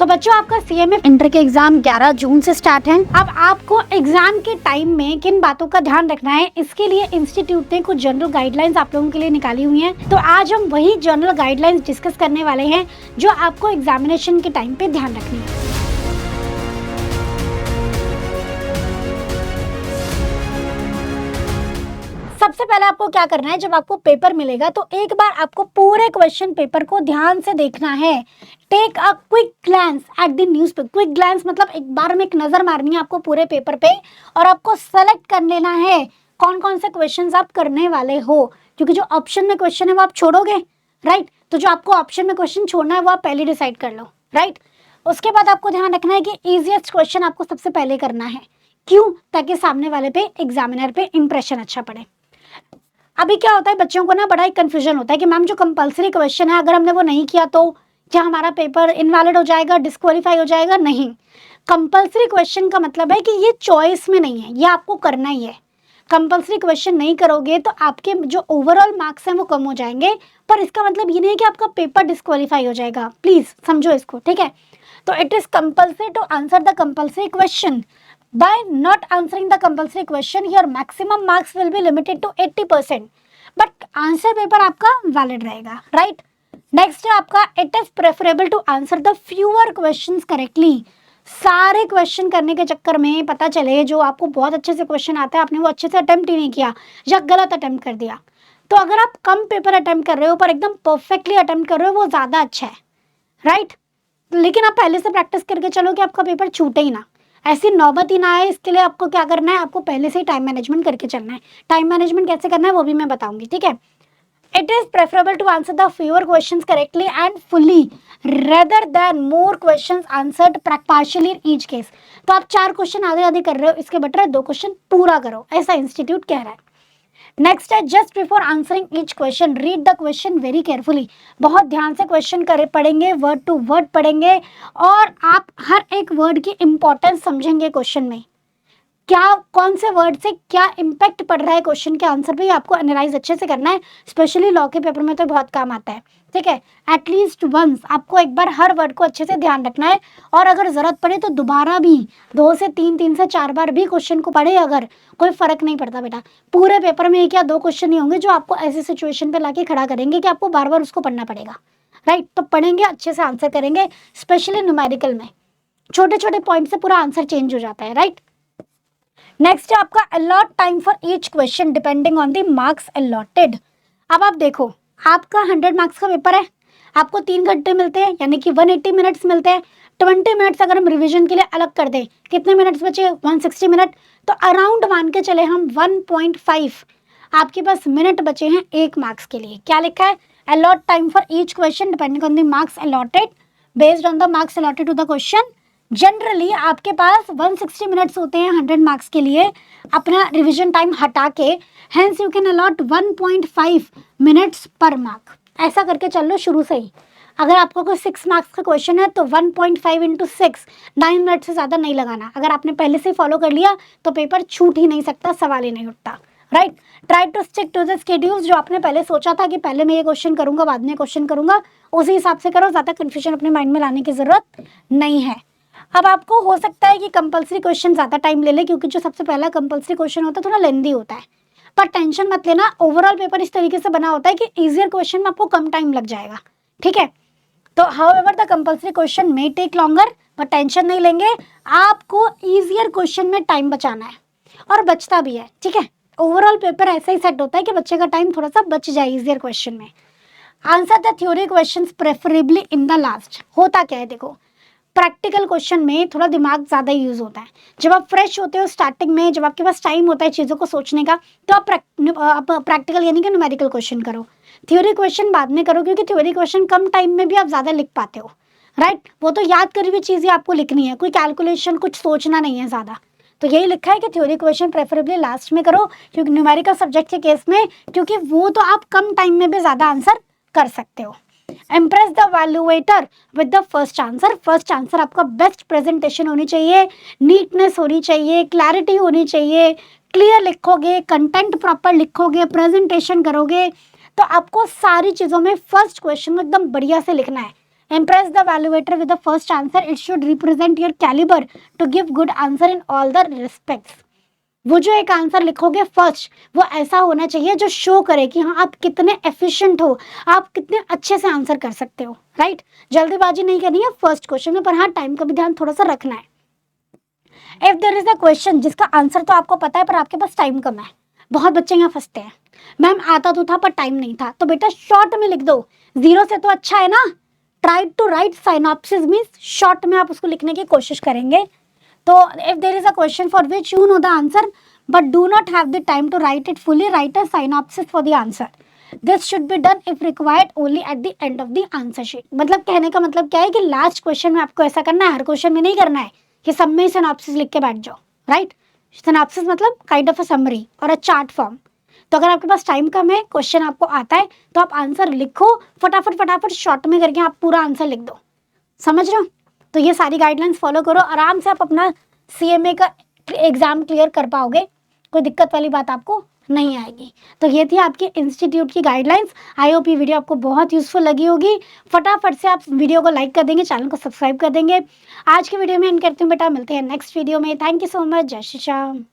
तो बच्चों आपका सीएमए इंटर के एग्जाम 11 जून से स्टार्ट है। अब आपको एग्जाम के टाइम में किन बातों का ध्यान रखना है, इसके लिए इंस्टीट्यूट ने कुछ जनरल गाइडलाइंस आप लोगों के लिए निकाली हुई हैं। तो आज हम वही जनरल गाइडलाइंस डिस्कस करने वाले हैं जो आपको एग्जामिनेशन के टाइम पे ध्यान रखनी है। सबसे पहले आपको क्या करना है, जब आपको पेपर मिलेगा तो एक बार आपको पूरे क्वेश्चन पेपर को ध्यान से देखना है। Take a quick glance at the newspaper. Quick glance मतलब एक बार में एक नजर मारनी है आपको पूरे पेपर पे और आपको सेलेक्ट कर लेना है कौन कौन से क्वेश्चंस आप करने वाले हो, क्योंकि जो ऑप्शन में क्वेश्चन है वो आप छोड़ोगे, राइट। तो जो आपको ऑप्शन में क्वेश्चन छोड़ना है वो आप पहले डिसाइड कर लो, राइट। उसके बाद आपको ध्यान रखना है कि इजीएस्ट क्वेश्चन आपको सबसे पहले करना है। क्यों? ताकि सामने वाले पे एग्जामिनर पे इंप्रेशन अच्छा पड़े। अभी क्या होता है, बच्चों को ना बड़ा ही कंफ्यूजन होता है कि मैम जो कंपलसरी क्वेश्चन है अगर हमने वो नहीं किया तो क्या हमारा पेपर इनवैलिड हो जाएगा, डिस्क्वालीफाई हो जाएगा? नहीं, कंपलसरी क्वेश्चन का मतलब है कि ये चॉइस में नहीं है, ये आपको करना ही है। कंपलसरी क्वेश्चन नहीं करोगे तो आपके जो ओवरऑल मार्क्स हैं वो कम हो जाएंगे, पर इसका मतलब ये नहीं है कि आपका पेपर डिस्क्वालीफाई हो जाएगा। प्लीज समझो इसको, ठीक है। तो it is compulsory to answer the compulsory question. By not answering the compulsory question, your maximum marks will be limited to 80%. But answer paper आपका valid रहेगा, right? Next है आपका it is preferable to answer the fewer questions correctly. सारे question करने के चक्कर में पता चले जो आपको बहुत अच्छे से क्वेश्चन आता है आपने वो अच्छे से अटेम्प्ट ही नहीं किया या गलत अटेम्प्ट कर दिया। तो अगर आप कम पेपर अटेम्प्ट कर रहे हो पर एकदम परफेक्टली अटेम्प्ट कर रहे हो वो ज़्यादा अच्छा है, राइट। लेकिन आप पहले से प्रैक्टिस करके चलो कि आपका पेपर छूटे ही ना, ऐसी नौबत ही ना आए। इसके लिए आपको क्या करना है, आपको पहले से ही टाइम मैनेजमेंट करके चलना है। टाइम मैनेजमेंट कैसे करना है वो भी मैं बताऊंगी, ठीक है। It is preferable to answer the fewer questions correctly and fully rather than more questions answered partially in each case. तो आप 4 क्वेश्चन आधे आधे कर रहे हो, इसके बेटर है 2 क्वेश्चन पूरा करो, ऐसा इंस्टीट्यूट कह रहा है। नेक्स्ट है just before answering each question read the question very carefully. बहुत ध्यान से क्वेश्चन करे पढ़ेंगे, वर्ड टू वर्ड पढ़ेंगे और आप हर एक वर्ड की इंपॉर्टेंस समझेंगे। क्वेश्चन में क्या कौन से वर्ड से क्या इम्पैक्ट पड़ रहा है क्वेश्चन के आंसर पे, आपको एनालाइज अच्छे से करना है। स्पेशली लॉ के पेपर में तो बहुत काम आता है, ठीक है। एटलीस्ट वंस आपको एक बार हर वर्ड को अच्छे से ध्यान रखना है और अगर जरूरत पड़े तो दोबारा भी 2 से 3, 3 से 4 बार भी क्वेश्चन को पढ़े, अगर कोई फर्क नहीं पड़ता बेटा। पूरे पेपर में 1 या 2 क्वेश्चन ही होंगे जो आपको ऐसी सिचुएशन पे लाके खड़ा करेंगे कि आपको बार बार उसको पढ़ना पड़ेगा, राइट। तो पढ़ेंगे अच्छे से आंसर करेंगे। स्पेशली न्यूमेरिकल में छोटे छोटे पॉइंट से पूरा आंसर चेंज हो जाता है, राइट। नेक्स्ट है आपका allot time for each question depending on the marks allotted. अब आप देखो आपका 100 मार्क्स का पेपर है, आपको 3 घंटे मिलते हैं यानी कि 180 मिनट्स मिलते हैं। 20 मिनट्स अगर हम रिवीजन के लिए अलग कर दें, कितने मिनट्स बचे? 160 मिनट। तो अराउंड मान के चले हम 1.5 आपके पास मिनट बचे हैं 1 मार्क्स के लिए। क्या लिखा है? Allot time for each question depending on the marks allotted based on the marks allotted to the question. Generally आपके पास 160 मिनट्स होते हैं 100 मार्क्स के लिए अपना रिवीजन टाइम हटा के, hence you can allot 1.5 minutes per mark. ऐसा करके चल लो शुरू से ही। अगर आपको कोई 6 मार्क्स का क्वेश्चन है तो 1.5 इंटू 6 9 मिनट से ज़्यादा नहीं लगाना। अगर आपने पहले से फॉलो कर लिया तो पेपर छूट ही नहीं सकता, सवाल ही नहीं उठता, right. Try to stick to the schedules. जो आपने पहले सोचा था कि पहले मैं ये क्वेश्चन करूंगा बाद में क्वेश्चन करूंगा, उसी हिसाब से करो। ज़्यादा कन्फ्यूजन अपने माइंड में लाने की ज़रूरत नहीं है। अब आपको हो सकता है कि कंपलसरी क्वेश्चन ज़्यादा टाइम ले ले, क्योंकि जो सबसे पहला कंपलसरी क्वेश्चन होता है थोड़ा लेंदी होता है, पर टेंशन मत लेना। ओवरऑल पेपर इस तरीके से बना होता है कि इजियर क्वेश्चन में आपको कम टाइम लग जाएगा, ठीक है। तो however the compulsory question may take longer, पर टेंशन नहीं लेंगे। आपको इजियर क्वेश्चन में टाइम बचाना है और बचता भी है, ठीक है। ओवरऑल पेपर ऐसा ही सेट होता है कि बच्चे का टाइम थोड़ा सा बच जाए इजियर क्वेश्चन में। Answer the theory question preferably in the last. होता क्या है देखो, प्रैक्टिकल क्वेश्चन में थोड़ा दिमाग ज़्यादा यूज़ होता है। जब आप फ्रेश होते हो स्टार्टिंग में, जब आपके पास टाइम होता है चीज़ों को सोचने का, तो आप प्रैक्टिकल यानी कि न्यूमेरिकल क्वेश्चन करो। थ्योरी क्वेश्चन बाद में करो, क्योंकि थ्योरी क्वेश्चन कम टाइम में भी आप ज़्यादा लिख पाते हो, राइट। वो तो याद करी हुई चीज़ें आपको लिखनी है, कोई कैलकुलेशन कुछ सोचना नहीं है ज़्यादा। तो यही लिखा है कि थ्योरी क्वेश्चन प्रेफरेबली लास्ट में करो, क्योंकि न्यूमेरिकल सब्जेक्ट के केस में, क्योंकि वो तो आप कम टाइम में भी ज़्यादा आंसर कर सकते हो। Impress the valuator with the first answer. First answer आपका बेस्ट प्रेजेंटेशन होनी चाहिए, नीटनेस होनी चाहिए, क्लैरिटी होनी चाहिए, क्लियर लिखोगे, कंटेंट प्रॉपर लिखोगे, प्रेजेंटेशन करोगे तो आपको सारी चीज़ों में फर्स्ट क्वेश्चन में एकदम बढ़िया से लिखना है। Impress the evaluator with the first answer. It should represent your caliber to give good answer in all the respects. वो जो एक आंसर लिखोगे फर्स्ट, वो ऐसा होना चाहिए जो शो करे कि हाँ आप कितने एफिशिएंट हो, आप कितने अच्छे से आंसर कर सकते हो, राइट। जल्दीबाजी नहीं करनी है फर्स्ट क्वेश्चन में, पर हाँ टाइम का भी ध्यान थोड़ा सा रखना है। If there is a question जिसका आंसर तो आपको पता है पर आपके पास टाइम कम है, बहुत बच्चे यहाँ फंसते हैं, मैम आता तो था पर टाइम नहीं था, तो बेटा शॉर्ट में लिख दो, 0 से तो अच्छा है ना। Try to write synopsis means short में आप उसको लिखने की कोशिश करेंगे। तो if there is a question for which you know the answer but do not have the time to write it fully, write a synopsis for the answer. This should be done if required only at the end of the answer sheet. मतलब कहने का मतलब क्या है कि last question में आपको ऐसा करना है, हर क्वेश्चन में नहीं करना है कि सब में सिनॉप्सिस लिख के बैठ जाओ, राइट। सिनॉप्सिस मतलब काइंड ऑफ अ समरी और अ चार्ट फॉर्म। तो अगर आपके पास टाइम कम है, क्वेश्चन आपको आता है, तो आप आंसर लिखो फटाफट फटाफट शॉर्ट में करके आप पूरा आंसर लिख दो, समझ रहे हो। तो ये सारी गाइडलाइंस फॉलो करो, आराम से आप अपना CMA का एग्जाम क्लियर कर पाओगे, कोई दिक्कत वाली बात आपको नहीं आएगी। तो ये थी आपके इंस्टीट्यूट की गाइडलाइंस। आई होप ये वीडियो आपको बहुत यूजफुल लगी होगी। फटाफट से आप वीडियो को लाइक कर देंगे, चैनल को सब्सक्राइब कर देंगे। आज की वीडियो में एंड करती हूँ बेटा, मिलते हैं नेक्स्ट वीडियो में। थैंक यू सो मच, जय श्री श्याम।